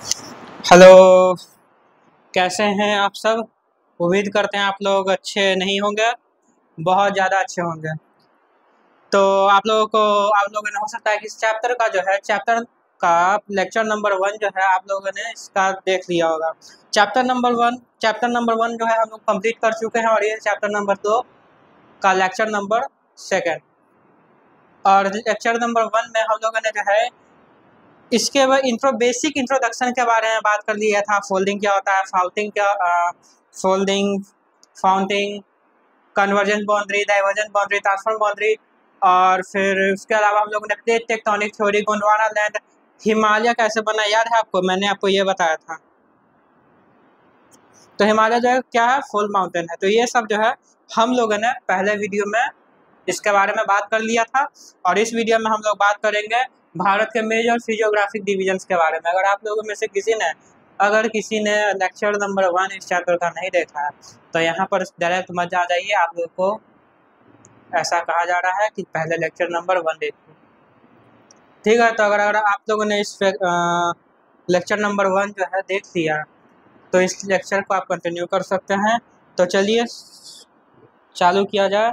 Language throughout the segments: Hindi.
हेलो। कैसे हैं आप सब? उम्मीद करते हैं आप लोग अच्छे नहीं होंगे, बहुत ज़्यादा अच्छे होंगे। तो आप लोगों ने हो सकता है कि इस चैप्टर का जो है चैप्टर का लेक्चर नंबर 1 जो है आप लोगों ने इसका देख लिया होगा। चैप्टर नंबर 1 जो है हम लोग कंप्लीट कर चुके हैं और ये चैप्टर नंबर 2 का लेक्चर नंबर 2 और लेक्चर नंबर 1 में हम लोगों ने जो है इसके बाद बेसिक इंट्रोडक्शन के बारे में बात कर लिया था। फोल्डिंग क्या होता है, folding, faulting, convergence boundary, divergence boundary, transfer boundary, और फिर उसके अलावा हम लोगों ने plate tectonic theory, Gondwana land, Himalaya कैसे बना, याद है आपको? मैंने आपको ये बताया था। तो हिमालय जो है क्या है, फुल माउंटेन है। तो ये सब जो है हम लोगों ने पहले वीडियो में इसके बारे में बात कर लिया था और इस वीडियो में हम लोग बात करेंगे भारत के मेजर फिजियोग्राफिक डिवीजन्स के बारे में। अगर किसी ने लेक्चर नंबर 1 इस चैप्टर का नहीं देखा है तो यहाँ पर डायरेक्ट मत आ जाइए। आप लोग को ऐसा कहा जा रहा है कि पहले लेक्चर नंबर 1 देखिए, ठीक है? तो अगर आप लोगों ने इस लेक्चर नंबर 1 जो है देख लिया तो इस लेक्चर को आप कंटिन्यू कर सकते हैं। तो चलिए चालू किया जाए।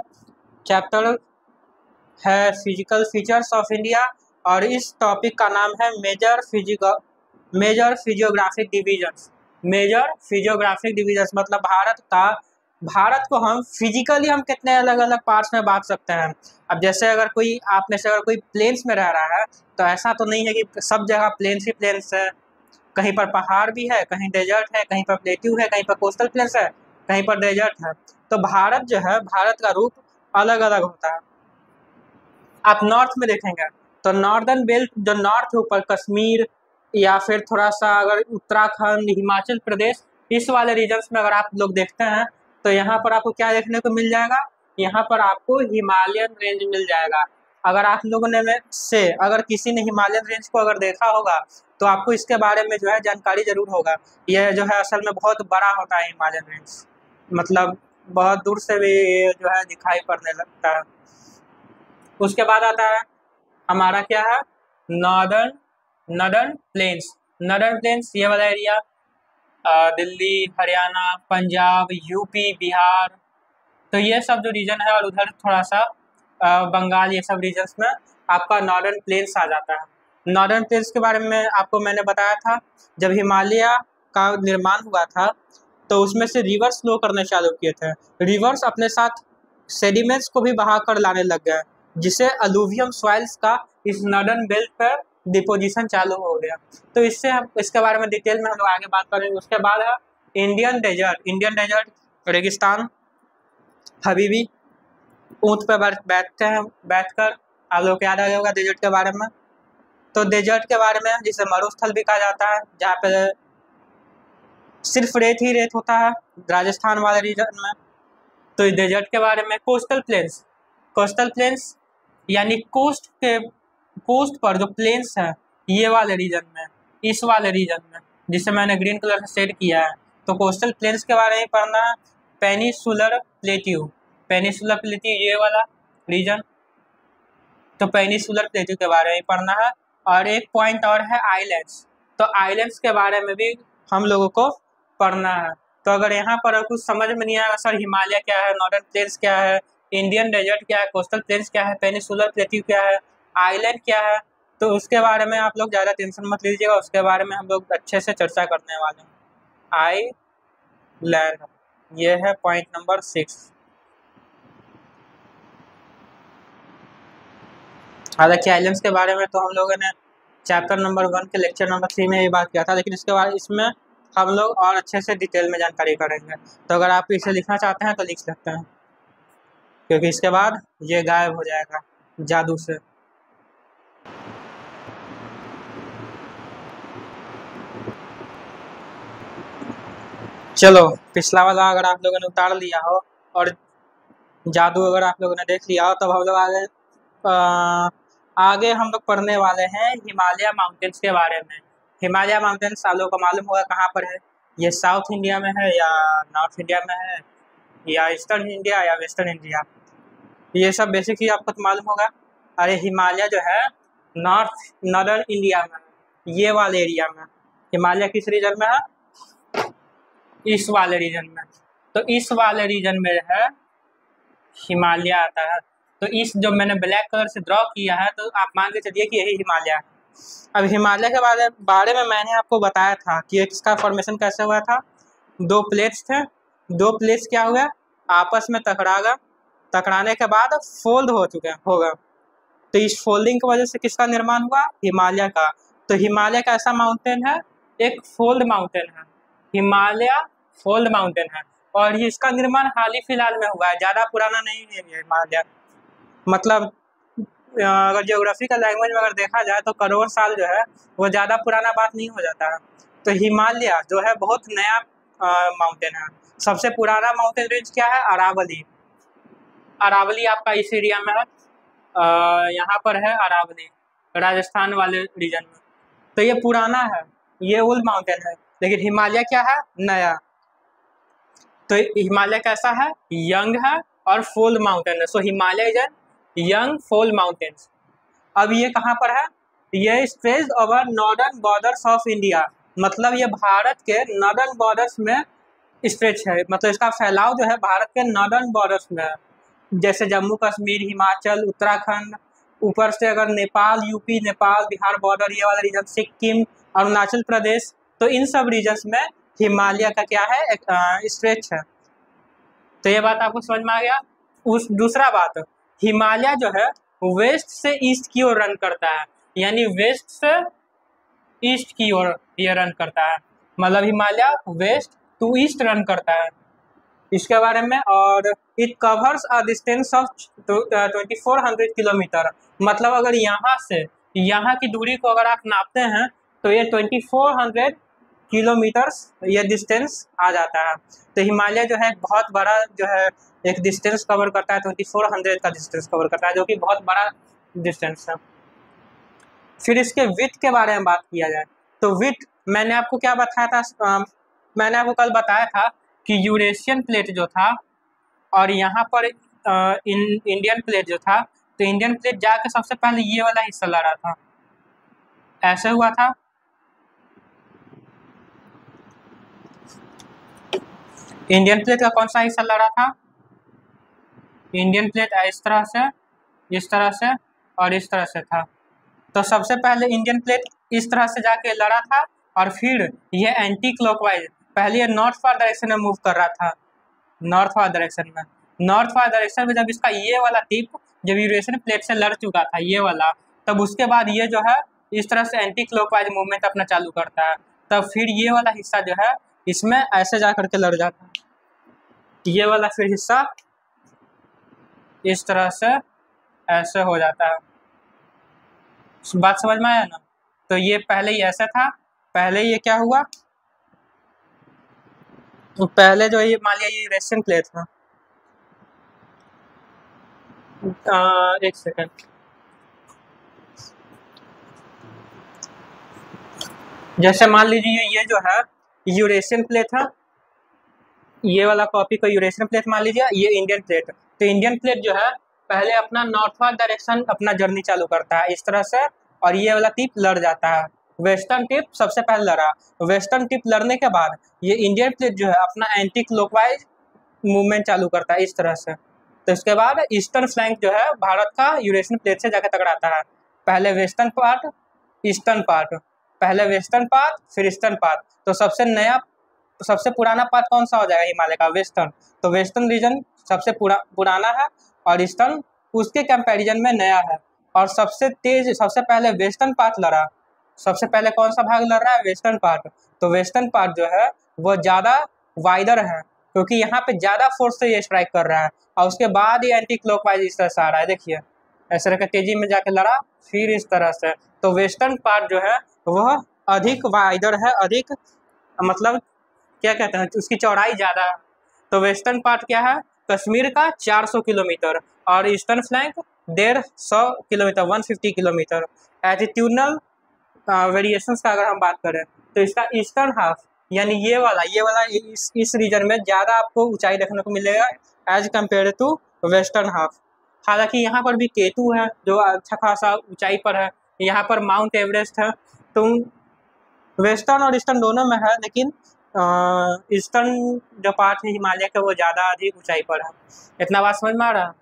चैप्टर है फिजिकल फीचर्स ऑफ इंडिया और इस टॉपिक का नाम है major physiographic divisions. Major physiographic divisions मतलब भारत को हम फिजिकली हम कितने अलग अलग पार्ट्स में बांट सकते हैं। अब जैसे अगर कोई आप में से अगर कोई प्लेन्स में रह रहा है तो ऐसा तो नहीं है कि सब जगह प्लेन्स ही प्लेन्स है। कहीं पर पहाड़ भी है, कहीं डेजर्ट है, कहीं पर प्लेट्यू है, कहीं पर कोस्टल प्लेन्स है, कहीं पर डेजर्ट है। तो भारत जो है, भारत का रूप अलग अलग होता है। आप नॉर्थ में देखेंगे तो नॉर्दर्न बेल्ट जो नॉर्थ है, ऊपर कश्मीर या फिर थोड़ा सा अगर उत्तराखंड, हिमाचल प्रदेश, इस वाले रीजन्स में अगर आप लोग देखते हैं तो यहाँ पर आपको क्या देखने को मिल जाएगा? यहाँ पर आपको हिमालयन रेंज मिल जाएगा। अगर आप लोगों ने में से अगर किसी ने हिमालयन रेंज को अगर देखा होगा तो आपको इसके बारे में जो है जानकारी जरूर होगा। यह जो है असल में बहुत बड़ा होता है हिमालयन रेंज, मतलब बहुत दूर से भी ये जो है दिखाई पड़ने लगता है। उसके बाद आता है हमारा क्या है, northern northern plains. Northern plains ये वाला एरिया, दिल्ली, हरियाणा, पंजाब, यूपी, बिहार, तो ये सब जो रीजन है और उधर थोड़ा सा बंगाल, ये सब रीजन्स में आपका नॉर्दर्न प्लेन्स आ जाता है। नॉर्दर्न प्लेन्स के बारे में आपको मैंने बताया था, जब हिमालय का निर्माण हुआ था तो उसमें से रिवर्स फ्लो करने चालू किए थे। रिवर्स अपने साथ सेडिमेंट्स को भी बहा कर लाने लग गए, जिससे अलूवियम सॉइल्स का इस नॉर्दर्न बेल्ट पर डिपोजिशन चालू हो गया। तो इससे हम इसके बारे में डिटेल में हम लोग आगे बात करेंगे। उसके बाद है इंडियन डेजर्ट। इंडियन डेजर्ट रेगिस्तान, हबीबी, ऊँट पे बैठते हैं, बैठकर आप लोग को याद आ गया होगा डेजर्ट के बारे में। तो डेजर्ट के बारे में जिसे मरुस्थल भी कहा जाता है, जहाँ पे सिर्फ रेत ही रेत होता है, राजस्थान वाले रीजन में। तो इस डेजर्ट के बारे में कोस्टल प्लेन्स यानी कोस्ट पर जो प्लेन्स हैं ये वाले रीजन में, इस वाले रीजन में जिसे मैंने ग्रीन कलर से शेड किया है, तो कोस्टल प्लेन्स के बारे में पढ़ना है। पेनिसुलर प्लेट्यू ये वाला रीजन, तो पेनिसुलर प्लेट्यू के बारे में पढ़ना है। और एक पॉइंट और है आइलैंड्स, तो आइलैंड्स के बारे में भी हम लोगों को पढ़ना है। तो अगर यहाँ पर कुछ समझ में नहीं आएगा, सर हिमालय क्या है, नॉर्दर्न प्लेन्स क्या है, इंडियन डेजर्ट क्या है, कोस्टल प्लेन्स क्या है, पेनिसुलर प्लेट्यू क्या है, आइलैंड क्या है, तो उसके बारे में आप लोग ज़्यादा टेंशन मत लीजिएगा, उसके बारे में हम लोग अच्छे से चर्चा करने वाले हैं। आइलैंड, ये है पॉइंट नंबर 6। हालांकि आइलैंड्स के बारे में तो हम लोगों ने चैप्टर नंबर 1 के लेक्चर नंबर 3 में ये बात किया था, लेकिन इसके बाद इसमें हम लोग और अच्छे से डिटेल में जानकारी करेंगे। तो अगर आप इसे लिखना चाहते हैं तो लिख सकते हैं, क्योंकि इसके बाद ये गायब हो जाएगा जादू से। चलो, पिछला वाला अगर आप लोगों ने उतार लिया हो और जादू अगर आप लोगों ने देख लिया हो, तब हम लोग आगे हम लोग पढ़ने वाले हैं हिमालय माउंटेन्स के बारे में। हिमालय माउंटेन्स आप लोगों को मालूम होगा कहाँ पर है, ये साउथ इंडिया में है या नॉर्थ इंडिया में है या ईस्टर्न इंडिया या वेस्टर्न इंडिया, ये सब बेसिक ही आपको तो मालूम होगा। अरे हिमालय जो है नॉर्दर्न इंडिया में, ये वाले एरिया में, हिमालय किस रीजन में है? ईस्ट वाले रीजन में। तो ईस्ट वाले रीजन में है हिमालय आता है। तो इस जो मैंने ब्लैक कलर से ड्रॉ किया है, तो आप मान के चलिए कि यही हिमालय है। अब हिमालय के बारे में मैंने आपको बताया था कि इसका फॉर्मेशन कैसे हुआ था। दो प्लेट्स थे, दो प्लेट्स क्या हुआ, आपस में टकरा गया, टकराने के बाद फोल्ड होगा। तो इस फोल्डिंग की वजह से किसका निर्माण हुआ? हिमालय का। तो हिमालय का ऐसा माउंटेन है, एक फोल्ड माउंटेन है, हिमालय फोल्ड माउंटेन है। और ये इसका निर्माण हाल ही फिलहाल में हुआ है, ज़्यादा पुराना नहीं है ये हिमालय। मतलब अगर ज्योग्राफी का लैंग्वेज में अगर देखा जाए तो करोड़ साल जो है वो ज़्यादा पुराना बात नहीं हो जाता है। तो हिमालय जो है बहुत नया माउंटेन है। सबसे पुराना माउंटेन रेंज क्या है? अरावली। अरावली आपका इस एरिया में है, यहाँ पर है अरावली, राजस्थान वाले रीजन में। तो ये पुराना है, ये ओल्ड माउंटेन है। लेकिन हिमालय क्या है? नया। तो हिमालय कैसा है? यंग है और फोल्ड माउंटेन है। So Himalaya is an young fold mountains. अब ये कहाँ पर है? ये spread over northern borders of India. मतलब ये भारत के नॉर्दर्न बॉर्डर्स में स्ट्रेच है। मतलब इसका फैलाव जो है भारत के नॉर्दर्न बॉर्डर्स में है, जैसे जम्मू कश्मीर, हिमाचल, उत्तराखंड, ऊपर से अगर नेपाल, यूपी, नेपाल, बिहार बॉर्डर, ये वाला रीजन, सिक्किम, अरुणाचल प्रदेश, तो इन सब रीजन्स में हिमालय का क्या है? स्ट्रेच है। तो ये बात आपको समझ में आ गया। दूसरा बात, हिमालय जो है वेस्ट से ईस्ट की ओर रन करता है, यानी वेस्ट से ईस्ट की ओर ये रन करता है। मतलब Himalaya west to east run करता है इसके बारे में। और it covers a distance of 2400 kilometre. मतलब अगर यहाँ से यहाँ की दूरी को अगर आप नापते हैं तो ये 2400 किलोमीटर्स ये डिस्टेंस आ जाता है। तो हिमालय जो है बहुत बड़ा जो है एक डिस्टेंस कवर करता है, 2400 का डिस्टेंस कवर करता है, जो कि बहुत बड़ा डिस्टेंस है। फिर इसके विड्थ के बारे में बात किया जाए तो विड्थ मैंने आपको क्या बताया था? मैंने आपको कल बताया था कि यूरेशियन प्लेट जो था और यहाँ पर इंडियन प्लेट जो था, तो इंडियन प्लेट जाकर सबसे पहले ये वाला हिस्सा लड़ा था, ऐसे हुआ था। इंडियन प्लेट का कौन सा हिस्सा लड़ा था? इंडियन प्लेट इस तरह से और इस तरह से था। तो सबसे पहले इंडियन प्लेट इस तरह से जाके लड़ा था और फिर ये एंटी क्लॉकवाइज, पहले ये नॉर्थ फॉर डायरेक्शन में मूव कर रहा था, नॉर्थ फॉर डायरेक्शन में जब इसका ये वाला टिप जब यूरेशियन प्लेट से लड़ चुका था ये वाला, तब उसके बाद ये जो है इस तरह से एंटी क्लॉकवाइज मूवमेंट अपना चालू करता है। तब फिर ये वाला हिस्सा जो है इसमें ऐसे जा करके लड़ जाता है, ये वाला फिर हिस्सा इस तरह से ऐसे हो जाता है। बात समझ में आया ना? तो ये पहले ही ऐसा था, पहले ये क्या हुआ, तो पहले जो ये मान लिया ये यूरेशियन प्लेट था। एक सेकंड, जैसे मान लीजिए ये जो है यूरेशियन प्लेट है, ये वाला कॉपी को यूरेशियन प्लेट मान लीजिए, ये इंडियन प्लेट। तो इंडियन प्लेट जो है पहले अपना नॉर्थवर्ड डायरेक्शन अपना जर्नी चालू करता है इस तरह से, और ये वाला टिप लड़ जाता है, वेस्टर्न टिप सबसे पहले लड़ा। वेस्टर्न टिप लड़ने के बाद ये इंडियन प्लेट जो है अपना एंटी क्लॉकवाइज मूवमेंट चालू करता है इस तरह से। तो इसके बाद ईस्टर्न फ्लैंक जो है भारत का यूरेशियन प्लेट से जाकर टकराता है, पहले वेस्टर्न पार्ट, ईस्टर्न पार्ट, पहले वेस्टर्न पार्ट फिर ईस्टर्न पार्ट। तो सबसे पुराना पार्ट कौन सा हो जाएगा हिमालय का? वेस्टर्न। तो वेस्टर्न रीजन सबसे पुराना है और ईस्टर्न उसके कंपैरिजन में नया है। और सबसे पहले वेस्टर्न पार्ट लड़ा, सबसे पहले कौन सा भाग लड़ रहा है? Western part. तो वेस्टर्न पार्ट जो है वो ज़्यादा वाइडर है क्योंकि यहाँ पे ज़्यादा फोर्स से ये स्ट्राइक कर रहा है, और उसके बाद ये एंटी क्लॉकवाइज इस तरह से आ रहा है, देखिए ऐसे रखकर तेजी में जाके लड़ा फिर इस तरह से। तो वेस्टर्न पार्ट जो है वह अधिक वाइडर है, अधिक मतलब क्या कहते हैं उसकी चौड़ाई ज़्यादा है। तो वेस्टर्न पार्ट क्या है? कश्मीर का 400 किलोमीटर और eastern flank 150 kilometre, 150 kilometre. Attitudinal variations का अगर हम बात करें तो इसका ईस्टर्न हाफ यानी ये वाला इस रीजन में ज़्यादा आपको ऊंचाई देखने को मिलेगा as compare to western half. हालांकि यहाँ पर भी केटू है जो अच्छा खासा ऊंचाई पर है, यहाँ पर माउंट एवरेस्ट है। तो वेस्टर्न और ईस्टर्न दोनों में है, लेकिन ईस्टर्न जो पार्ट है हिमालय का वो ज़्यादा अधिक ऊंचाई पर है। इतना बात समझ में आ रहा है।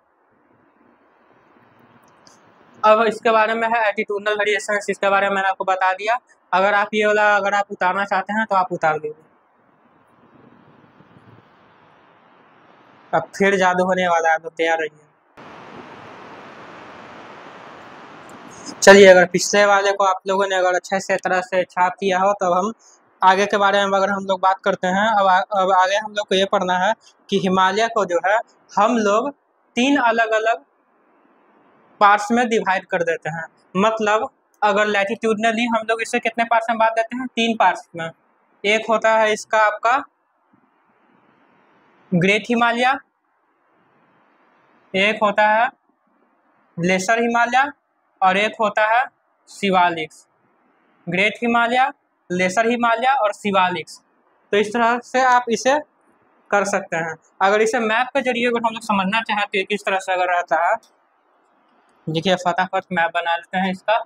अब इसके बारे में है एटीट्यूडनल वेरिएशन, इसके बारे में मैंने आपको बता दिया। अगर आप ये वाला अगर आप उतारना चाहते हैं तो आप उतार दीजिए। अब फिर जादू होने वाला है, तो तैयार रहिए। चलिए, अगर पिछले वाले को आप लोगों ने अगर अच्छे से तरह से छाप किया हो, तब हम आगे के बारे में अगर हम लोग बात करते हैं। अब आगे हम लोग को ये पढ़ना है कि हिमालय को जो है हम लोग 3 अलग अलग पार्ट्स में डिवाइड कर देते हैं। मतलब अगर लैटिट्यूडनली हम लोग इसे कितने पार्ट्स में बांट देते हैं? 3 पार्ट्स में। एक होता है इसका आपका ग्रेट हिमालय, एक होता है लेसर हिमालय, और एक होता है शिवालिक्स। ग्रेट हिमालय, लेसर हिमालय और शिवालिक्स। तो इस तरह से आप इसे कर सकते हैं। अगर इसे मैप के जरिए अगर हम लोग समझना चाहें तो किस तरह से अगर रहता है, देखिए फटाफट मैप बना लेते हैं इसका।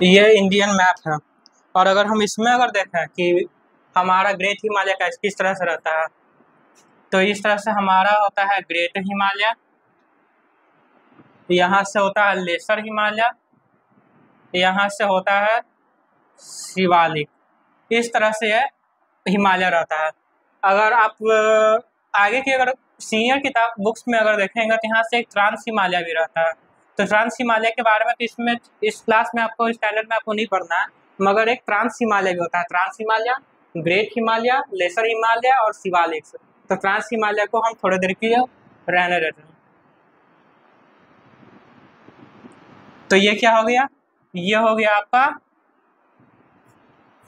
ये इंडियन मैप है, और अगर हम इसमें अगर देखें कि हमारा ग्रेट हिमालय का किस तरह से रहता है, तो इस तरह से हमारा होता है ग्रेट हिमालय, यहाँ से होता है लेसर हिमालय, यहाँ से होता है शिवालिक। इस तरह से हिमालय रहता है। अगर आप आगे की अगर सीनियर किताब बुक्स में अगर देखेंगे तो यहाँ से एक ट्रांस हिमालय भी रहता है। तो ट्रांस हिमालय के बारे में तो इसमें इस क्लास में आपको स्टैंडर्ड में आपको नहीं पढ़ना है, मगर एक ट्रांस हिमालय भी होता है। Trans Himalaya, great Himalaya, lesser Himalaya और शिवालिक्स। तो ट्रांस हिमालय को हम थोड़ी देर के लिए रहने देते हैं। तो ये क्या हो गया? ये हो गया आपका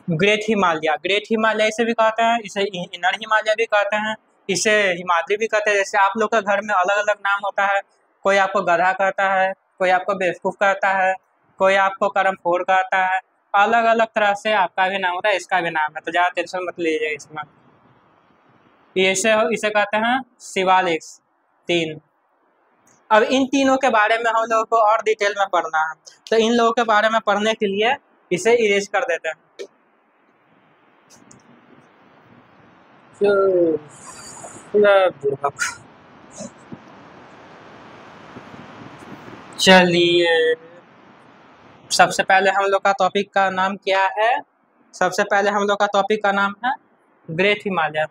ग्रेट हिमालय। ग्रेट हिमालय इसे भी कहते हैं, इसे इनर हिमालय भी कहते हैं, इसे हिमाद्री भी कहते हैं। जैसे आप लोग का घर में अलग अलग नाम होता है, कोई आपको गधा कहता है, कोई आपको बेवकूफ़ कहता है, कोई आपको करमखोर कहता है। अलग अलग तरह से आपका भी नाम होता है, इसका भी नाम है, तो ज़्यादा टेंशन मत लीजिए इसमें। इसे कहते हैं शिवालिक्स 3। अब इन तीनों के बारे में हम लोगों को और डिटेल में पढ़ना है, तो इन लोगों के बारे में पढ़ने के लिए इसे इरेज कर देते हैं। चलिए, सबसे पहले हम लोग का टॉपिक का नाम क्या है? सबसे पहले हम लोग का टॉपिक का नाम है ग्रेट हिमालय।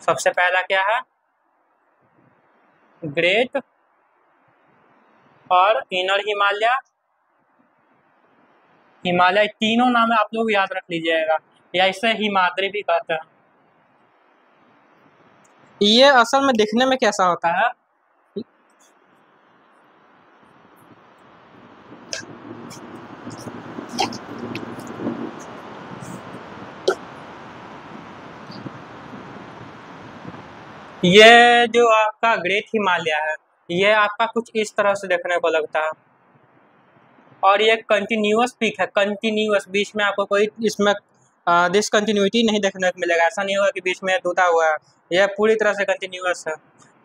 सबसे पहला क्या है? ग्रेट और इनर हिमालय। हिमालय तीनों नाम आप लोग याद रख लीजिएगा, या इसे हिमाद्री भी कहते हैं। ये असल में दिखने में कैसा होता है? ये जो आपका ग्रेट हिमालय है, ये आपका कुछ इस तरह से देखने को लगता है, और ये कंटिन्यूअस पीक है। कंटिन्यूअस, बीच में आपको कोई इसमें डिसकंटिन्यूटी नहीं देखने को मिलेगा। ऐसा नहीं होगा कि बीच में टूटा हुआ है, यह पूरी तरह से कंटिन्यूअस है।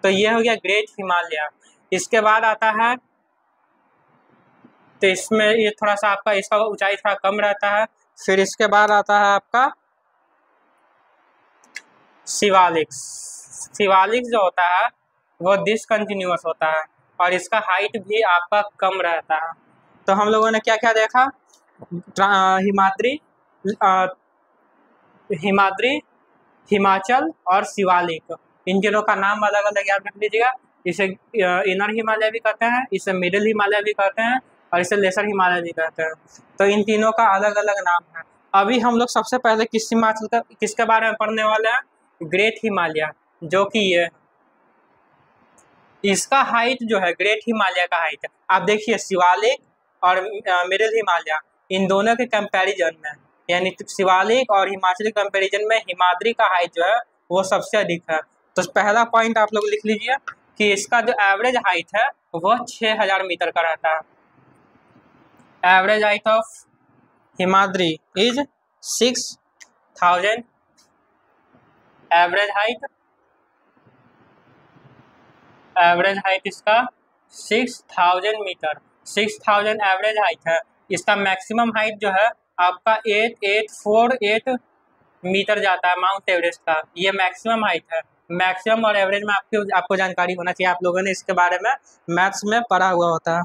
तो ये हो गया ग्रेट हिमालय। इसके बाद आता है, तो इसमें ये थोड़ा सा आपका इसका ऊंचाई थोड़ा कम रहता है। फिर इसके बाद आता है आपका शिवालिक्स। शिवालिक्स जो होता है वो डिसकंटिन्यूअस होता है, और इसका हाइट भी आपका कम रहता है। तो हम लोगों ने क्या क्या देखा? हिमाद्री, हिमाद्री, हिमाचल और शिवालिक। इन तीनों का नाम अलग अलग याद रख लीजिएगा। इसे इनर हिमालय भी कहते हैं, इसे मिडिल हिमालय भी कहते हैं, और इसे लेसर हिमालय भी कहते हैं। तो इन तीनों का अलग अलग नाम है। अभी हम लोग सबसे पहले किसके बारे में पढ़ने वाले हैं? ग्रेट हिमालय, जो कि ये इसका हाइट जो है, ग्रेट हिमालय का हाइट, आप देखिए शिवालिक और मिडिल हिमालय, इन दोनों के कंपैरिजन में, यानी शिवालिक और हिमाचली कंपैरिजन में हिमाद्री का हाइट जो है वो सबसे अधिक है। तो पहला पॉइंट आप लोग लिख लीजिए कि इसका जो एवरेज हाइट है वो 6000 मीटर का रहता है। Average height of Himadri is 6000 average height इसका 6000 मीटर, 6000 एवरेज हाइट है। इसका मैक्सिमम हाइट जो है आपका 8848 मीटर जाता है माउंट एवरेस्ट का, ये मैक्सिमम हाइट है। मैक्सिमम और एवरेज में आपको जानकारी होना चाहिए, आप लोगों ने इसके बारे में मैथ्स में पढ़ा हुआ होता है।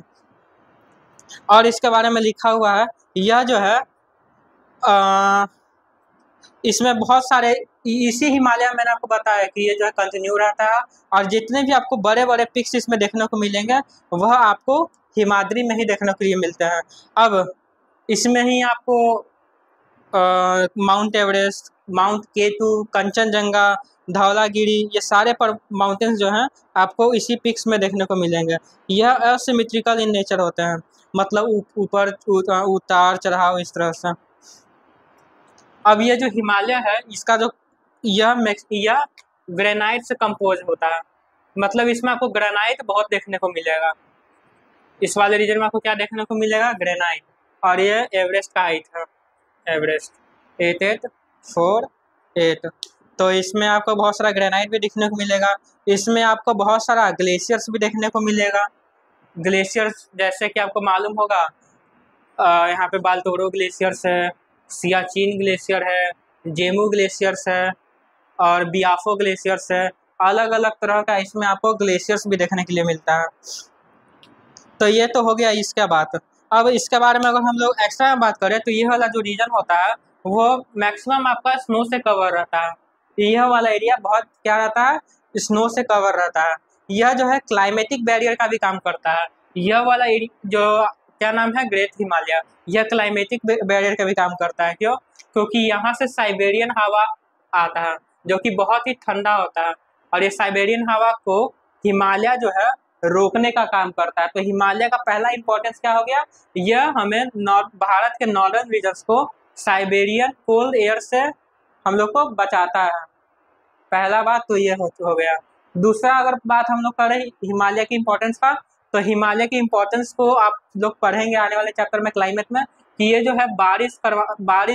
और इसके बारे में लिखा हुआ है, यह जो है इसमें बहुत सारे, इसी हिमालय मैंने आपको बताया कि ये जो है कंटिन्यू रहता है, और जितने भी आपको बड़े बड़े पिक्स इसमें देखने को मिलेंगे वह आपको हिमाद्री में ही देखने के लिए मिलते हैं। अब इसमें ही आपको Mount Everest, Mount K two, Kanchenjunga, Dhaulagiri, ये सारे पर माउंटेन्स जो हैं आपको इसी पिक्स में देखने को मिलेंगे। यह असिमेट्रिकल इन नेचर होते हैं, मतलब ऊपर उतार चढ़ाव इस तरह से। अब ये जो हिमालय है इसका जो यह ग्रेनाइट से कंपोज होता है, मतलब इसमें आपको ग्रेनाइट बहुत देखने को मिलेगा। इस वाले रीजन में आपको क्या देखने को मिलेगा? ग्रेनाइट। और ये एवरेस्ट का हाइट है, एवरेस्ट 8848। तो इसमें आपको बहुत सारा ग्रेनाइट भी देखने को मिलेगा। इसमें आपको बहुत सारा ग्लेशियर्स भी देखने को मिलेगा। ग्लेशियर्स जैसे कि आपको मालूम होगा, यहाँ पे बाल्टोरो ग्लेशियर्स है, सियाचिन ग्लेशियर है, जेमू ग्लेशियर्स है और बियाफो ग्लेशियर्स है। अलग अलग तरह का इसमें आपको ग्लेशियर्स भी देखने के लिए मिलता है। तो ये तो हो गया इसका बात। अब इसके बारे में अगर हम लोग एक्स्ट्रा में बात करें तो ये वाला जो रीजन होता है वो मैक्सिमम आपका स्नो से कवर रहता है। यह वाला एरिया बहुत क्या रहता है? स्नो से कवर रहता है। यह जो है क्लाइमेटिक बैरियर का भी काम करता है। यह वाला एरिया जो क्या नाम है, ग्रेट हिमालय, यह क्लाइमेटिक बैरियर का भी काम करता है। क्यों? क्योंकि यहाँ से साइबेरियन हवा आता है जो कि बहुत ही ठंडा होता है, और ये साइबेरियन हवा को हिमालय जो है रोकने का काम करता है। तो हिमालय का पहला इंपॉर्टेंस क्या हो गया? यह हमें भारत के नॉर्दर्न रीजन्स को साइबेरियन कोल्ड एयर से हम लोग को बचाता है। पहला बात तो ये हो गया। दूसरा अगर बात हम लोग करें हिमालय की इंपॉर्टेंस का, तो हिमालय की इंपॉर्टेंस को आप लोग पढ़ेंगे आने वाले चैप्टर में क्लाइमेट में, कि ये जो है बारिश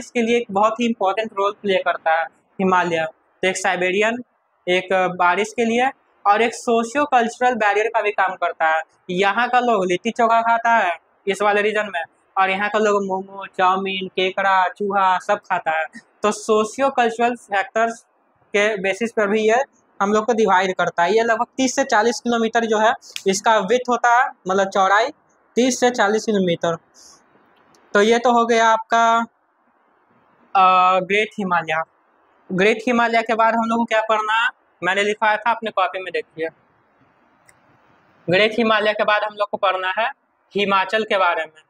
के लिए एक बहुत ही इंपॉर्टेंट रोल प्ले करता है हिमालय। तो एक साइबेरियन, एक बारिश के लिए, और एक सोशियो कल्चरल बैरियर का भी काम करता है। यहाँ का लोग लिट्टी चोखा खाता है इस वाले रीजन में, और यहाँ का लोग मोमो, चाउमीन, केकड़ा, चूहा सब खाता है। तो सोशियो कल्चरल फैक्टर्स के बेसिस पर भी ये हम लोग को डिवाइड करता है। ये लगभग 30 से 40 किलोमीटर जो है इसका विड्थ होता है, मतलब चौड़ाई 30 से 40 किलोमीटर। तो ये तो हो गया आपका ग्रेट हिमालय। ग्रेट हिमालय के बाद हम लोग को क्या पढ़ना है, मैंने लिखा था अपने कॉपी में, देखिए। ग्रेट हिमालय के बाद हम लोग को पढ़ना है हिमाचल के बारे में।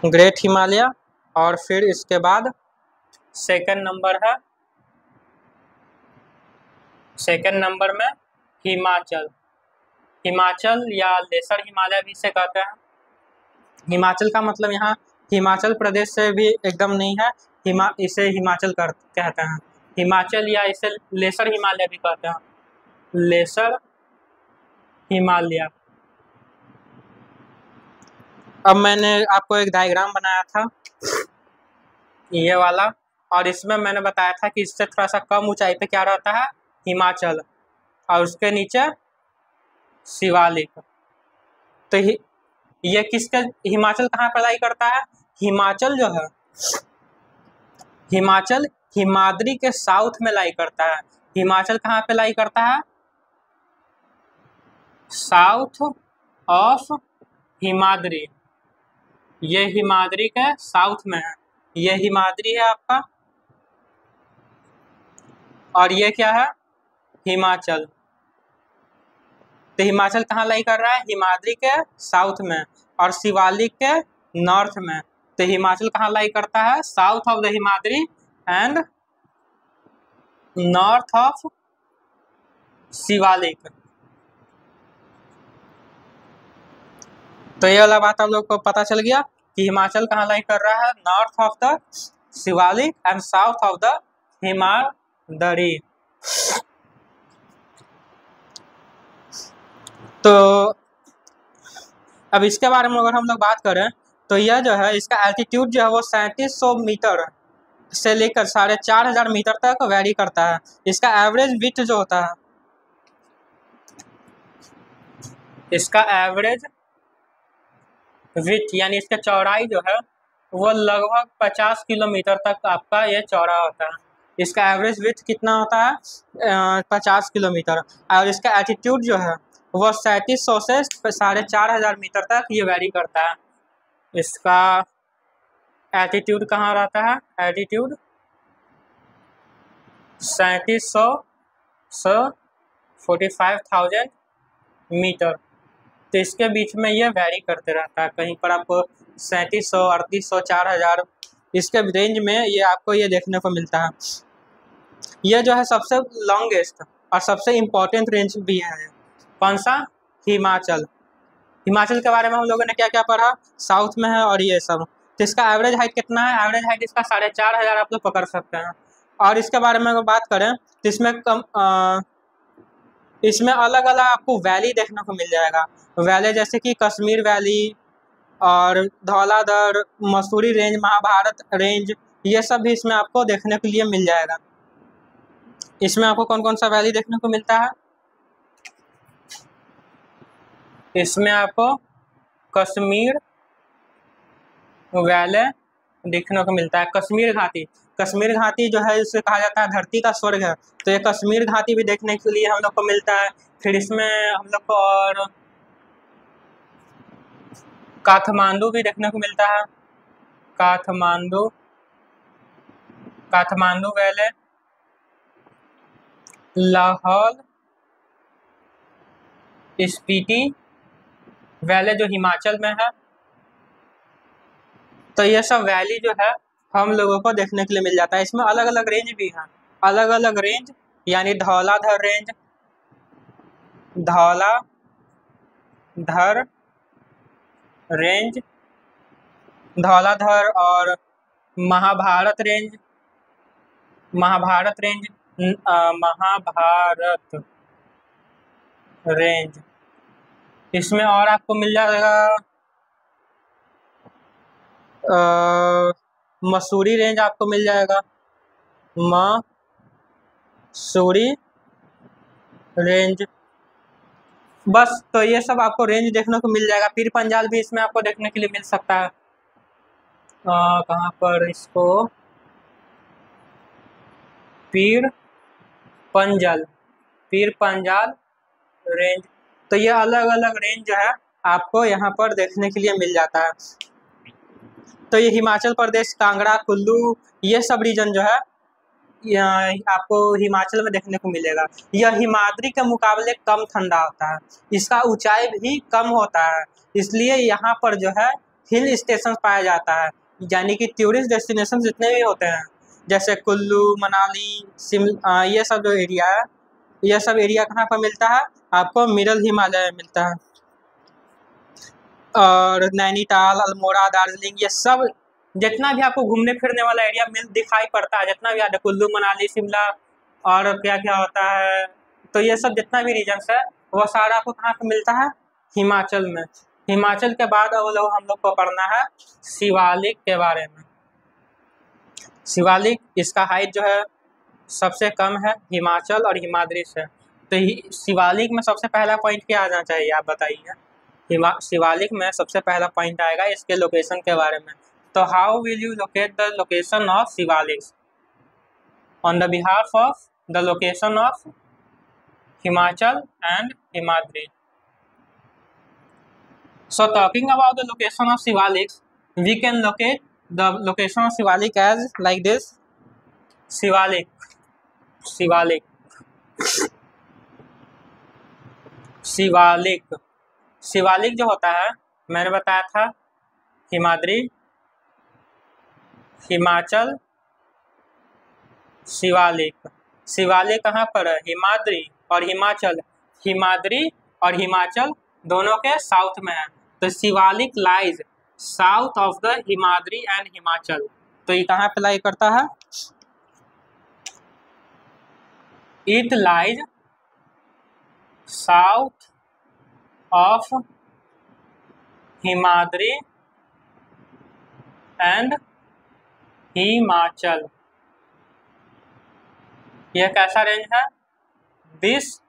ग्रेट हिमालय, और फिर इसके बाद सेकंड नंबर में हिमाचल। हिमाचल या लेसर हिमालय भी इसे कहते हैं। हिमाचल का मतलब यहाँ हिमाचल प्रदेश से भी एकदम नहीं है, इसे हिमाचल कहते हैं। हिमाचल या इसे लेसर हिमालय भी कहते हैं, लेसर हिमालय। अब मैंने आपको एक डायग्राम बनाया था ये वाला, और इसमें मैंने बताया था कि इससे थोड़ा सा कम ऊंचाई पे क्या रहता है, हिमाचल, और उसके नीचे शिवालिक। तो ये किसका, हिमाचल कहाँ पर लाई करता है? हिमाचल जो है, हिमाचल हिमाद्री के साउथ में लाई करता है। हिमाचल कहाँ पे लाई करता है? South of Himadri. ये हिमाद्री के साउथ में है, ये हिमाद्री है आपका, और ये क्या है? हिमाचल। तो हिमाचल कहाँ लाई कर रहा है? हिमाद्री के साउथ में, और शिवालिक के नॉर्थ में। तो हिमाचल कहाँ लाई करता है? South of the Himadri and north of Shivalik. तो ये वाला बात आप लोग को पता चल गया कि हिमाचल कहाँ लाई कर रहा है? North of the Shivalik and south of the Himadri. तो अब इसके बारे में अगर हम लोग बात करें तो यह जो है इसका एल्टीट्यूड जो है वो 3700 मीटर से लेकर 4500 मीटर तक वेरी करता है। इसका एवरेज विड्थ जो होता है, इसका एवरेज विड्थ यानी इसका चौड़ाई जो है वो लगभग 50 किलोमीटर तक आपका ये चौड़ा होता है। इसका एवरेज विड्थ कितना होता है? 50 किलोमीटर। और इसका एल्टीट्यूड जो है वो 3700 से 4500 मीटर तक ये वेरी करता है। इसका एल्टीट्यूड कहाँ रहता है? एल्टीट्यूड 3700 से 45,000 मीटर, तो इसके बीच में ये वेरी करते रहता है। कहीं पर आपको 3700, 3800, 4000 इसके रेंज में ये आपको ये देखने को मिलता है। ये जो है सबसे लॉन्गेस्ट और सबसे इम्पोर्टेंट रेंज भी है। कौन सा? हिमाचल। हिमाचल के बारे में हम लोगों ने क्या क्या पढ़ा? साउथ में है और ये सब। तो इसका एवरेज हाइट कितना है? एवरेज हाइट इसका 4500 आप लोग पकड़ सकते हैं। और इसके बारे में अगर बात करें तो इसमें अलग अलग आपको वैली देखने को मिल जाएगा। वैली जैसे कि कश्मीर वैली और धौलाधर, मसूरी रेंज, महाभारत रेंज, ये सब भी इसमें आपको देखने के लिए मिल जाएगा। इसमें आपको कौन कौन सा वैली देखने को मिलता है? इसमें आपको कश्मीर वैली देखने को मिलता है। कश्मीर घाटी जो है इसे कहा जाता है धरती का स्वर्ग है, तो ये कश्मीर घाटी भी देखने के लिए हम लोग को मिलता है। फिर इसमें हम लोग को और काठमांडू भी देखने को मिलता है। काठमांडू वैली, लाहौल स्पीति वैली जो हिमाचल में है। तो ये सब वैली जो है हम लोगों को देखने के लिए मिल जाता है। इसमें अलग अलग रेंज भी हैं, अलग अलग रेंज यानी धौलाधर रेंज, धौलाधर और महाभारत रेंज इसमें और आपको मिल जाएगा मसूरी रेंज आपको मिल जाएगा, मसूरी रेंज। बस, तो ये सब आपको रेंज देखने को मिल जाएगा। पीर पंजाल भी इसमें आपको देखने के लिए मिल सकता है। कहाँ पर? इसको पीर पंजाल रेंज। तो ये अलग अलग रेंज जो है आपको यहाँ पर देखने के लिए मिल जाता है। तो ये हिमाचल प्रदेश, कांगड़ा, कुल्लू, ये सब रीजन जो है आपको हिमाचल में देखने को मिलेगा। यह हिमाद्री के मुकाबले कम ठंडा होता है, इसका ऊंचाई भी कम होता है, इसलिए यहाँ पर जो है हिल स्टेशन पाया जाता है। यानी कि टूरिस्ट डेस्टिनेशन जितने भी होते हैं जैसे कुल्लू, मनाली, शिमला, ये सब जो एरिया है, यह सब एरिया कहाँ पर मिलता है? आपको मिडल हिमालय में मिलता है। और नैनीताल, अल्मोड़ा, दार्जिलिंग, ये सब जितना भी आपको घूमने फिरने वाला एरिया दिखाई पड़ता है, जितना भी आता है कुल्लू, मनाली, शिमला और क्या क्या होता है, तो ये सब जितना भी रीजन्स है वो सारा आपको कहाँ पे मिलता है? हिमाचल में। हिमाचल के बाद अब हम लोग को पढ़ना है शिवालिक के बारे में। शिवालिक, इसका हाइट जो है सबसे कम है हिमाचल और हिमाद्री से। तो शिवालिक में सबसे पहला पॉइंट क्या आना चाहिए, आप बताइए? शिवालिक में सबसे पहला पॉइंट आएगा इसके लोकेशन के बारे में। तो how will you locate the location of Shivalik? On the behalf of the location of Himachal and Himadri. So talking about the location of Shivalik, we can locate the location of Shivalik as like this. Shivalik जो होता है, मैंने बताया था हिमाद्री, हिमाचल, शिवालिक कहाँ पर है? हिमाद्री और हिमाचल। हिमाद्री और हिमाचल दोनों के साउथ में है। तो Shivalik lies south of the Himadri and Himachal. तो ये कहाँ पे लाई करता है? It lies south of Himadri and Himachal. यह कैसा रेंज है? This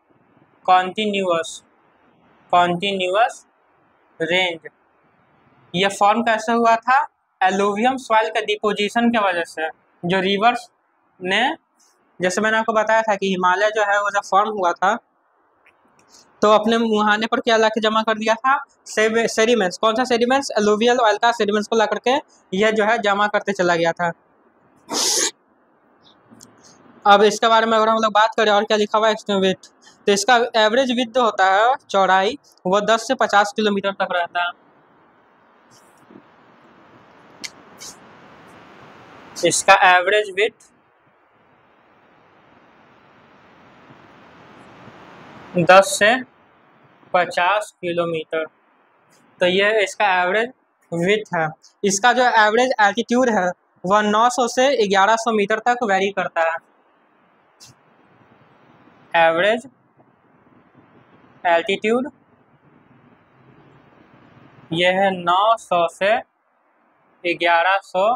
continuous range. ये फॉर्म कैसे हुआ था? एलुवियम सॉइल के डिपोजिशन के वजह से, जो रिवर्स ने, जैसे मैंने आपको बताया था कि हिमालय जो है वो जब फॉर्म हुआ था तो अपने मुहाने पर क्या ला के जमा कर दिया था? सेडिमेंट्स। कौन सा सेडिमेंट्स? एलुवियल ऑयल का सेडिमेंट्स को ला करके यह जो है जमा करते चला गया था। अब इसके बारे में अगर हम लोग बात करें और क्या लिखा हुआ है एक्सट्रीम विड्थ, तो इसका एवरेज विड्थ जो होता है चौड़ाई, वो 10 से 50 किलोमीटर तक रहता है। इसका एवरेज विड्थ 10 से 50 किलोमीटर, तो ये इसका एवरेज विड्थ है। इसका जो एवरेज एल्टीट्यूड है वह 900 से 1100 मीटर तक वेरी करता है। एवरेज एल्टीट्यूड यह है 900 से 1100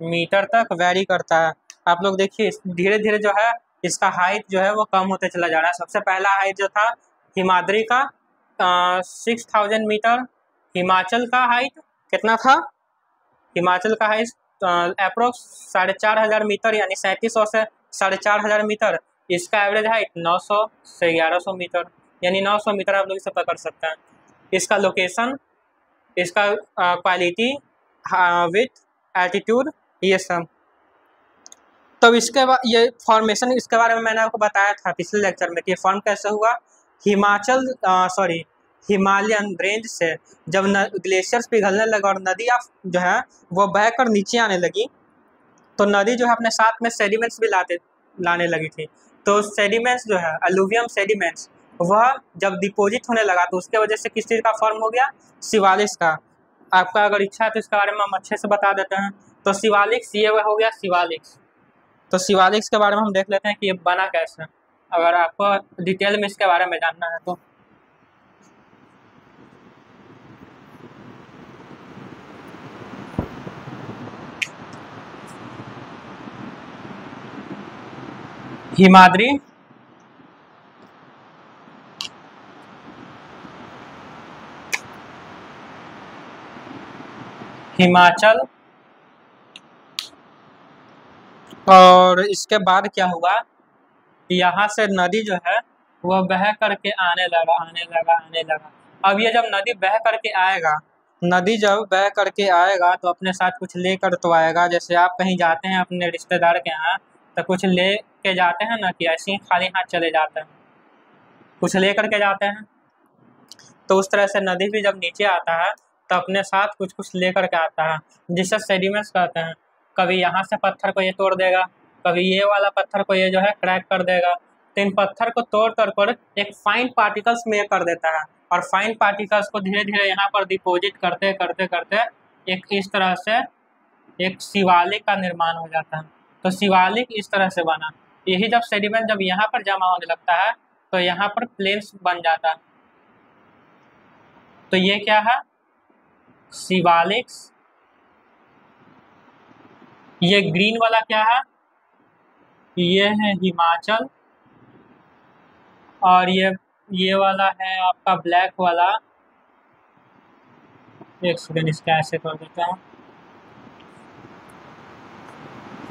मीटर तक वेरी करता है। आप लोग देखिए धीरे धीरे जो है इसका हाइट जो है वो कम होते चला जा रहा है। सबसे पहला हाइट जो था हिमाद्री का 6000 मीटर। हिमाचल का हाइट कितना था? हिमाचल का हाइट अप्रोक्स 4500 मीटर, यानी 3700 से 4500 मीटर। इसका एवरेज हाइट 900 से 1100 मीटर, यानी 900 मीटर आप लोग इसे पकड़ सकते हैं। इसका लोकेशन, इसका क्वालिटी, विथ, एल्टीट्यूड, ये सब। तब इसके बाद ये फॉर्मेशन, इसके बारे में मैंने आपको बताया था पिछले लेक्चर में कि फॉर्म कैसे हुआ। हिमालयन रेंज से जब ग्लेशियर्स पिघलने लगा और नदी जो है वो बहकर नीचे आने लगी, तो नदी जो है अपने साथ में सेडिमेंट्स भी लाने लगी थी। तो सेडिमेंट्स जो है एलुवियम सेडिमेंट्स, वह जब डिपोजिट होने लगा तो उसके वजह से किस चीज़ का फॉर्म हो गया? शिवालिक्स का। आपका अगर इच्छा है तो इसके बारे में हम अच्छे से बता देते हैं। तो शिवालिक्स ये हो गया शिवालिक्स। तो शिवालिक्स के बारे में हम देख लेते हैं कि ये बना कैसे, अगर आपको डिटेल में इसके बारे में जानना है तो। हिमाद्री हिमाचल, और इसके बाद क्या हुआ, यहाँ से नदी जो है वह बह करके आने लगा। अब ये जब नदी बह करके आएगा, नदी जब बह करके आएगा तो अपने साथ कुछ लेकर तो आएगा। जैसे आप कहीं जाते हैं अपने रिश्तेदार के यहाँ तो कुछ ले के जाते हैं ना, कि ऐसे ही खाली हाथ चले जाते हैं, कुछ ले करके जाते हैं। तो उस तरह से नदी भी जब नीचे आता है तो अपने साथ कुछ कुछ ले करके आता है, जिससे सेडिमेंट्स कहते हैं। कभी यहाँ से पत्थर को ये तोड़ देगा, कभी ये वाला पत्थर को ये जो है क्रैक कर देगा। तो इन पत्थर को तोड़ कर एक फाइन पार्टिकल्स में कर देता है, और फाइन पार्टिकल्स को धीरे धीरे यहाँ पर डिपोजिट करते करते करते एक इस तरह से एक शिवालिक का निर्माण हो जाता है। तो शिवालिक इस तरह से बना। यही जब सेडिमेंट जब यहाँ पर जमा होने लगता है तो यहाँ पर प्लेन्स बन जाता है। तो ये क्या है? शिवालिक्स। ये ग्रीन वाला क्या है? ये है हिमाचल। और ये वाला है आपका ब्लैक वाला, एक सेकेंड इसका ऐसे कर देता हूँ।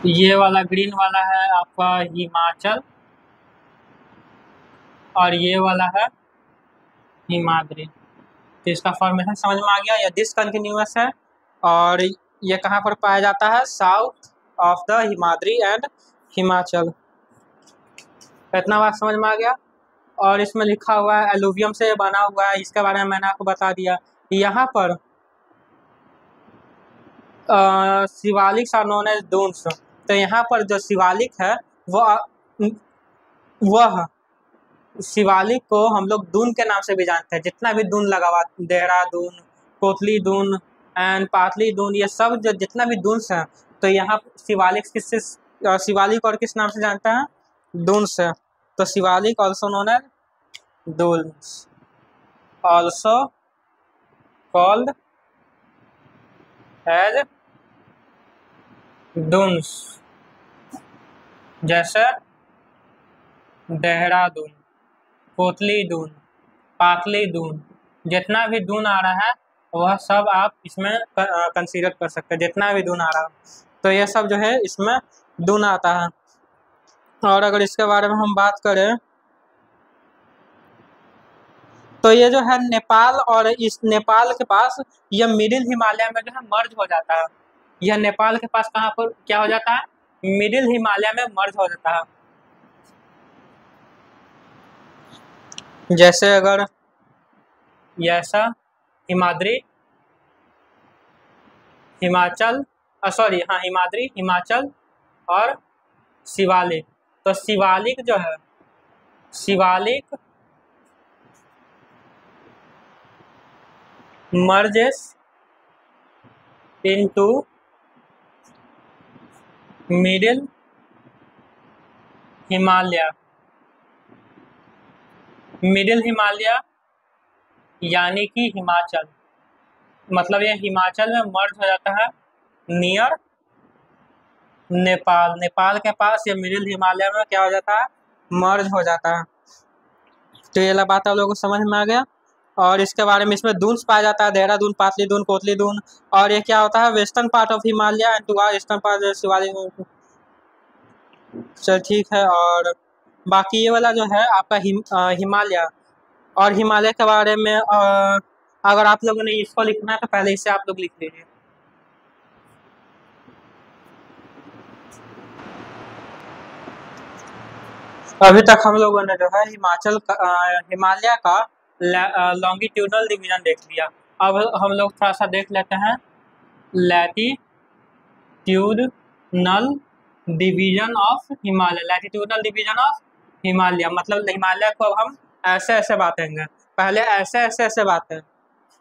ये वाला ग्रीन वाला है आपका हिमाचल, और ये वाला है हिमाद्री। तो इसका फॉर्मेशन समझ में आ गया। यह डिसकंटिन्यूअस है, और ये कहाँ पर पाया जाता है? South of the Himadri and Himachal. इतना बात समझ में आ गया। और इसमें लिखा हुआ है एलुवियम से बना हुआ है, इसके बारे में मैंने आपको बता दिया। यहाँ पर Shivaliks are known as Duns. तो यहाँ पर जो शिवालिक है वह शिवालिक को हम लोग दून के नाम से भी जानते हैं। जितना भी दून लगा हुआ, देहरादून, कोतली दून एंड पातली दून, ये सब जो जितना भी दून्स हैं, तो यहाँ शिवालिक किससे, शिवालिक और किस नाम से जानते हैं? दून से। तो Shivalik also known as Doons. Also called as Duns, जैसे देहरादून, कोतली दून, पाकली दून, जितना भी दून आ रहा है वह सब आप इसमें कंसीडर कर सकते हैं, जितना भी दून आ रहा है तो ये सब जो है इसमें दून आता है। और अगर इसके बारे में हम बात करें तो ये जो है नेपाल और इस नेपाल के पास यह मिडिल हिमालय में जो है मर्ज हो जाता है। यह नेपाल के पास कहाँ पर क्या हो जाता है, मिडिल हिमालय में मर्ज हो जाता है। जैसे अगर ऐसा हिमाद्री, हिमाचल सॉरी हाँ हिमाद्री, हिमाचल और शिवालिक, तो शिवालिक जो है, Shivalik merges into middle Himalaya, middle Himalaya यानी कि हिमाचल, मतलब ये हिमाचल में मर्ज हो जाता है नियर नेपाल, नेपाल के पास ये मिडिल हिमालय में क्या हो जाता है, मर्ज हो जाता है। तो ये बात आप लोगों को समझ में आ गया। और इसके बारे में इसमें दून्स पाया जाता है, देहरादून, पातली दून, कोतली दून। और ये क्या होता है, western part of Himalaya and to eastern part Shivalik. चल ठीक है। और बाकी ये वाला जो है आपका हिमालय, और हिमालय के बारे में अगर आप लोगों ने इसको लिखना है तो पहले इसे आप लोग लिख लीजिए। अभी तक हम लोगों ने जो है हिमालय का लॉन्गिट्यूडनल डिवीजन देख लिया। अब हम लोग थोड़ा सा देख लेते हैं latitudinal division of Himalaya. Latitudinal division of Himalaya मतलब हिमालय को अब हम ऐसे ऐसे बांटेंगे, पहले ऐसे ऐसे ऐसे बांटे,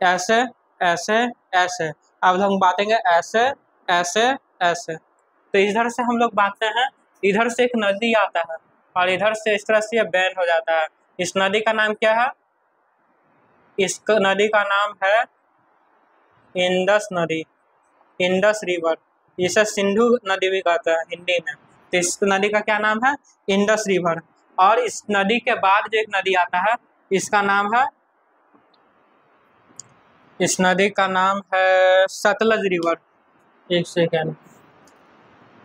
ऐसे ऐसे ऐसे, अब हम बांटेंगे ऐसे ऐसे ऐसे। तो इधर से हम लोग बांटते हैं, इधर से एक नदी आता है और इधर से इस तरह से ये बैंड हो जाता है। इस नदी का नाम क्या है, इस नदी का नाम है इंडस नदी, इंडस रिवर। इसे सिंधु नदी भी कहते हैं हिंदी में। तो इस नदी का क्या नाम है, इंडस रिवर। और इस नदी के बाद जो एक नदी आता है इसका नाम है, इस नदी का नाम है सतलज रिवर। एक सेकेंड,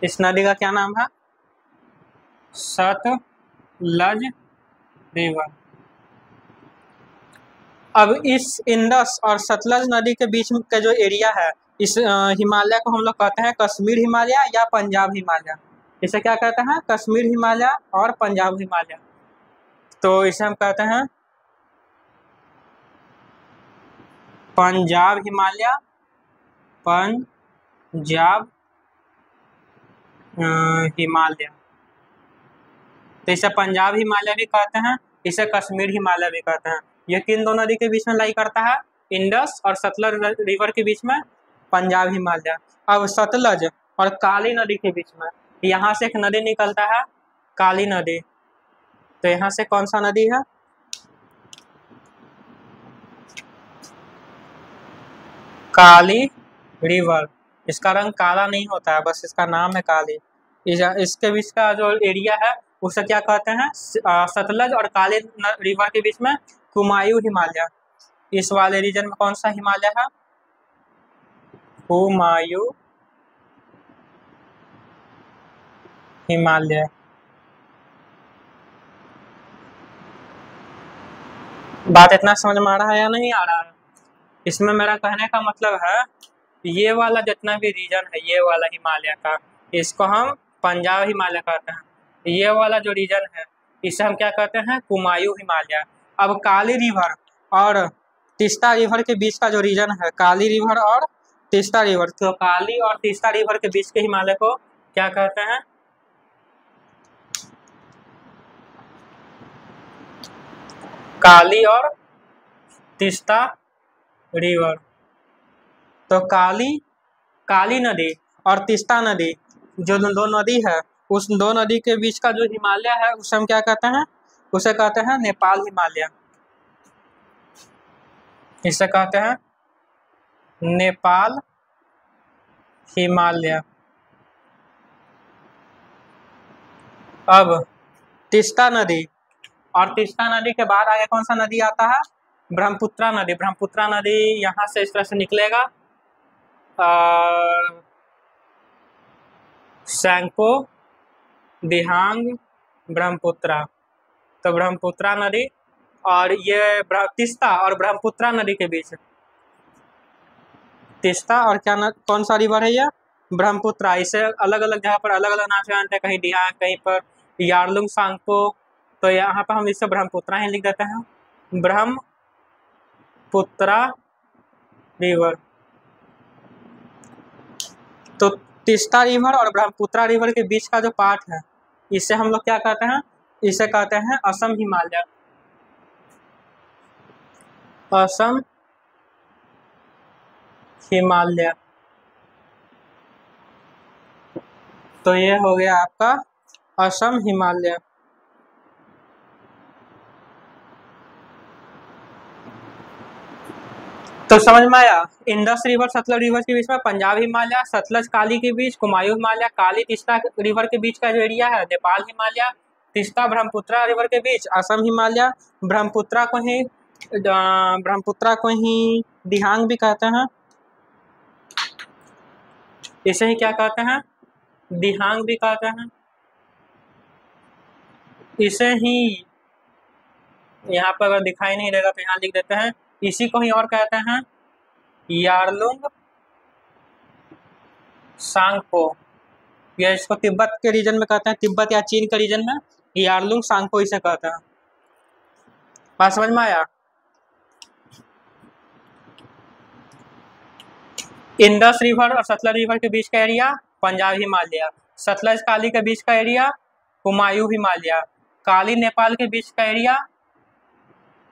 इस नदी का क्या नाम है, सतलज रिवर। अब इस इंडस और सतलज नदी के बीच का जो एरिया है, इस हिमालय को हम लोग कहते हैं कश्मीर हिमालय या पंजाब हिमालय। इसे क्या कहते हैं, कश्मीर हिमालय और पंजाब हिमालय। तो इसे हम कहते हैं पंजाब हिमालय, पंजाब हिमालय। तो इसे पंजाब हिमालय भी कहते हैं, इसे कश्मीर हिमालय भी कहते हैं। ये किन दो नदी के बीच में लाई करता है, इंडस और सतलज रिवर के बीच में पंजाब हिमालय। अब सतलज और काली नदी के बीच में यहाँ से एक नदी निकलता है, काली नदी। तो यहाँ से कौन सा नदी है, काली रिवर। इसका रंग काला नहीं होता है, बस इसका नाम है काली। इसके बीच का जो एरिया है उसे क्या कहते हैं, सतलज और काली रिवर के बीच में कुमायूं हिमालय। इस वाले रीजन में कौन सा हिमालय है, कुमायूं हिमालय। बात इतना समझ में आ रहा है या नहीं आ रहा है। इसमें मेरा कहने का मतलब है ये वाला जितना भी रीजन है, ये वाला हिमालय का, इसको हम पंजाब हिमालय कहते हैं। ये वाला जो रीजन है इसे हम क्या कहते हैं, कुमायूं हिमालय। अब काली रिवर और तीस्ता रिवर के बीच का जो रीजन है, काली रिवर और तीस्ता रिवर, तो काली और तीस्ता रिवर के बीच के हिमालय को क्या कहते हैं, काली और तीस्ता रिवर। तो काली नदी और तीस्ता नदी जो दो नदी है, उस दो नदी के बीच का जो हिमालय है उसे हम क्या कहते हैं, उसे कहते हैं नेपाल हिमालय। इसे कहते हैं नेपाल हिमालय। अब तीस्ता नदी, और तीस्ता नदी के बाद आगे कौन सा नदी आता है? ब्रह्मपुत्रा नदी। ब्रह्मपुत्रा नदी यहाँ से इस तरह से निकलेगा, सैंको, दिहांग, ब्रह्मपुत्रा। तो ब्रह्मपुत्रा नदी और ये तीस्ता और ब्रह्मपुत्रा नदी के बीच, तीस्ता और क्या कौन सा रिवर है ये? ब्रह्मपुत्रा। इसे अलग अलग जगह पर अलग अलग नाम से जानते हैं, कहीं दिहांग, कहीं पर यारलुंग सांगपो। तो यहाँ पर हम इसे ब्रह्मपुत्रा ही लिख देते हैं, ब्रह्मपुत्रा रिवर। तो तीस्ता रिवर और ब्रह्मपुत्रा रिवर के बीच का जो पार्ट है, इसे हम लोग क्या कहते हैं? इसे कहते हैं असम हिमालय। असम हिमालय। तो ये हो गया आपका असम हिमालय। तो समझ में आया? इंडस रिवर सतलज रिवर के बीच में पंजाब हिमालय, सतलज काली के बीच कुमायूं हिमालय, काली तीस्ता रिवर के बीच का जो एरिया है नेपाल हिमालय, तीस्ता ब्रह्मपुत्रा रिवर के बीच असम हिमालय, ब्रह्मपुत्रा को ही दिहांग भी कहते हैं। इसे ही क्या कहते हैं? दिहांग भी कहते हैं। इसे ही यहाँ पर अगर दिखाई नहीं देगा तो यहाँ लिख देते हैं, इसी को ही और कहते हैं यारलुंग सांगपो। या इसको तिब्बत के रीजन में कहते हैं, तिब्बत या चीन के रीजन में यारलुंग सांगपो इसे कहते हैं। बात समझ में आया? इंडस रिवर और सतलज रिवर के बीच का एरिया पंजाब हिमालय, सतलज काली के बीच का एरिया कुमायूं हिमालय, काली नेपाल के बीच का एरिया,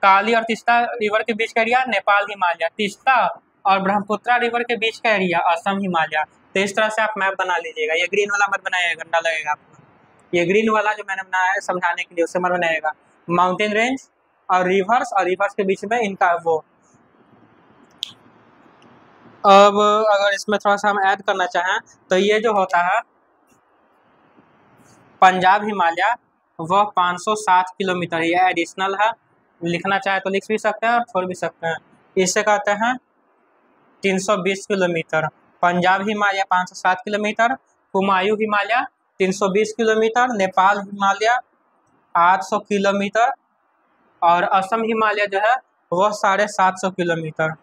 काली और तीस्ता रिवर के बीच का एरिया नेपाल हिमालय, तीस्ता और ब्रह्मपुत्रा रिवर के बीच का एरिया असम हिमालय। तो इस तरह से आप मैप बना लीजिएगा। ये ग्रीन वाला मत बनाइएगा, गंदा लगेगा आपको। ये ग्रीन वाला जो मैंने बनाया है समझाने के लिए, उससे मत बनाइएगा। माउंटेन रेंज और रिवर्स के बीच में इनका वो। अब अगर इसमें थोड़ा सा हम ऐड करना चाहें तो ये जो होता है पंजाब हिमालय, वह 560 किलोमीटर, ये एडिशनल है। लिखना चाहे तो लिख भी सकते हैं और छोड़ भी सकते हैं। इसे कहते हैं 320 kilometre. Punjab Himalaya 560 kilometre, Kumaon Himalaya 320 kilometre, Nepal Himalaya 800 kilometre और असम हिमालय जो है वह 750 किलोमीटर।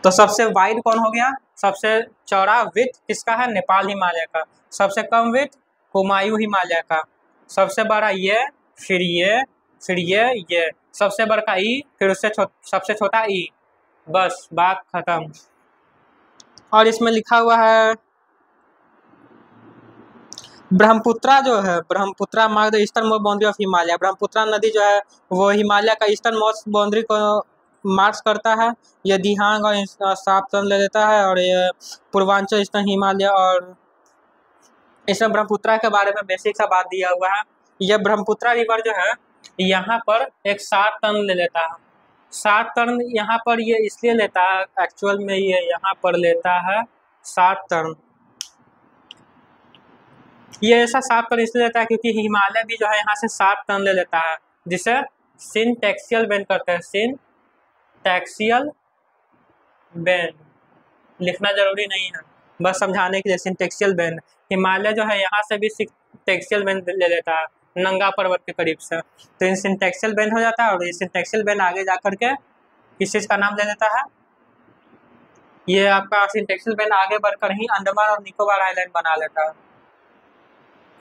तो सबसे वाइड कौन हो गया? सबसे चौड़ा विड्थ किसका है? नेपाल हिमालय का। सबसे कम विड्थ कुमायूं हिमालय का। सबसे बड़ा ये, फिर ये, फिर ये, सबसे बड़ा ई, फिर उससे सबसे छोटा ई। बस बात खत्म। और इसमें लिखा हुआ है ब्रह्मपुत्रा जो है, Brahmaputra mark the eastern most boundary of Himalaya. Brahmaputra नदी जो है वो हिमालय का ईस्टर्न मोस्ट बाउंड्री को मार्क्स करता है। ये दिहांग और साफ टर्न ले लेता है, और ये पूर्वांचल ईस्टर्न हिमालय। और इसमें ब्रह्मपुत्रा के बारे में बेसिक सा बात दिया हुआ है। यह ब्रह्मपुत्रा रिवर जो है यहाँ पर एक 7 टर्न ले लेता है। 7 टर्न यहाँ पर ये इसलिए लेता है, एक्चुअल में ये यहाँ पर लेता है 7 टर्न। ये ऐसा 7 टर्न इसलिए लेता है क्योंकि हिमालय भी जो है यहाँ से 7 टर्न ले लेता है, जिसे सिंटैक्सियल बेंड करते हैं। सिंटैक्सियल बेंड लिखना जरूरी नहीं है, बस समझाने के लिए। सिंटैक्सियल बेंड, हिमालय जो है यहाँ से भी सिंटैक्सियल बेंड ले लेता है नंगा पर्वत के करीब से। तो इन सिंटैक्सियल बेंड हो जाता है, और ये सिंटैक्सियल बेंड आगे जाकर के किस चीज़ का नाम ले लेता है? ये आपका सिंटैक्सियल बेंड आगे बढ़कर ही अंडमान और निकोबार आइलैंड बना लेता है।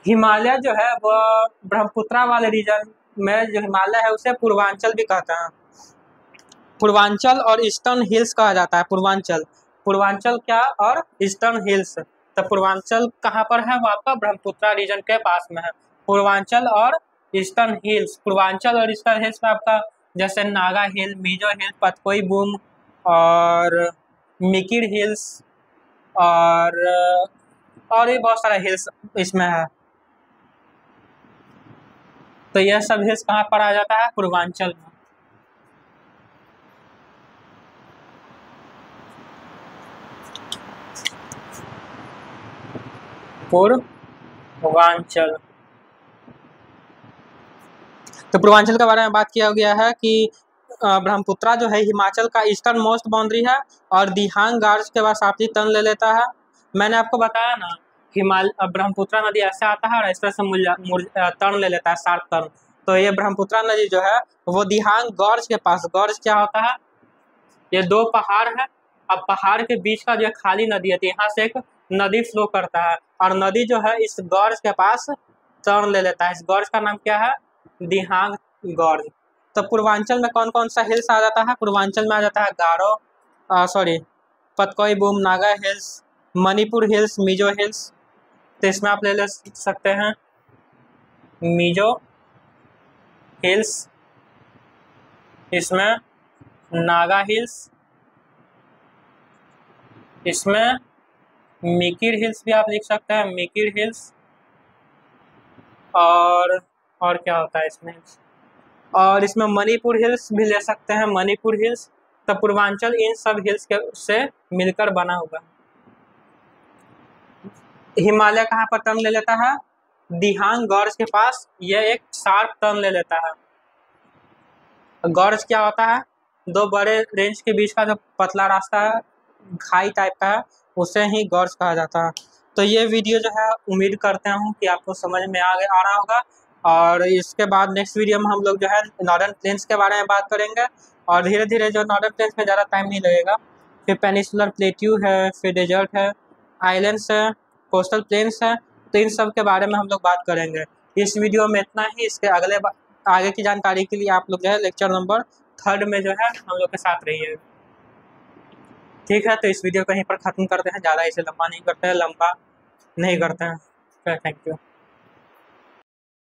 हिमालय जो है वह ब्रह्मपुत्रा वाले रीजन में जो हिमालय है उसे पूर्वांचल भी कहते हैं। पूर्वांचल और ईस्टर्न हिल्स कहा जाता है। पूर्वांचल क्या और ईस्टर्न हिल्स। तो पूर्वांचल कहाँ पर है? वो आपका ब्रह्मपुत्रा रीजन के पास में है। पूर्वांचल और ईस्टर्न हिल्स, पूर्वांचल और ईस्टर्न हिल्स में आपका जैसे नागा हिल, मिजो हिल, पतकोई बूम और मिकिर हिल्स और भी बहुत सारे हिल्स इसमें है। तो यह सब हिल्स कहाँ पर आ जाता है? पूर्वांचल में। पूर्वांचल। तो पूर्वांचल के बारे में बात किया गया है कि ब्रह्मपुत्रा जो है हिमाचल का ईस्टर्न मोस्ट बाउंड्री है और दिहांग गार्ज के बाद साथी टर्न ले लेता है। मैंने आपको बताया ना, ब्रह्मपुत्रा नदी ऐसे आता है और इस तरह से टर्न ले लेता है, शार्प टर्न। तो ये ब्रह्मपुत्रा नदी जो है वो दिहांग गॉर्ज के पास, गॉर्ज क्या होता है, ये दो पहाड़ है। अब पहाड़ के बीच का जो खाली नदी है, तो यहाँ से एक नदी फ्लो करता है और नदी जो है इस गॉर्ज के पास टर्न ले लेता है। इस गॉर्ज का नाम क्या है, दिहांग गॉर्ज। तो पूर्वांचल में कौन कौन सा हिल्स आ जाता है, पूर्वांचल में आ जाता है Garo sorry Patkai Bum, Naga hills, Manipur hills, Mizo hills. तो इसमें आप ले सकते हैं मिजो हिल्स, इसमें नागा हिल्स, इसमें मिकिर हिल्स भी आप लिख सकते हैं, मिकिर हिल्स। और क्या होता है इसमें, और इसमें मणिपुर हिल्स भी ले सकते हैं, मणिपुर हिल्स। तो पूर्वांचल इन सब हिल्स के से मिलकर बना हुआ। हिमालय कहाँ पर टर्न ले लेता है, दिहांग गॉर्ज के पास यह एक शार्प टर्न ले लेता है। गॉर्ज क्या होता है, दो बड़े रेंज के बीच का जो पतला रास्ता है, खाई टाइप का है, उसे ही गॉर्ज कहा जाता है। तो ये वीडियो जो है उम्मीद करते हूँ कि आपको समझ में आ रहा होगा। और इसके बाद नेक्स्ट वीडियो में हम लोग जो है नॉर्दर्न प्लेन्स के बारे में बात करेंगे। और धीरे धीरे जो नॉर्दर्न प्लेन्स में ज़्यादा टाइम नहीं लगेगा, फिर पेनिसुलर प्लेट्यू है, फिर डेजर्ट है, आइलैंड्स है, कोस्टल प्लेन्स है, तो इन सब के बारे में हम लोग बात करेंगे। इस वीडियो में इतना ही। इसके आगे की जानकारी के लिए आप लोग जो है लेक्चर नंबर 3 में जो है हम लोग के साथ रहिए। ठीक है, तो इस वीडियो को यहीं पर ख़त्म करते हैं, ज़्यादा इसे लंबा नहीं करते हैं, लंबा नहीं करते हैं। Thank you.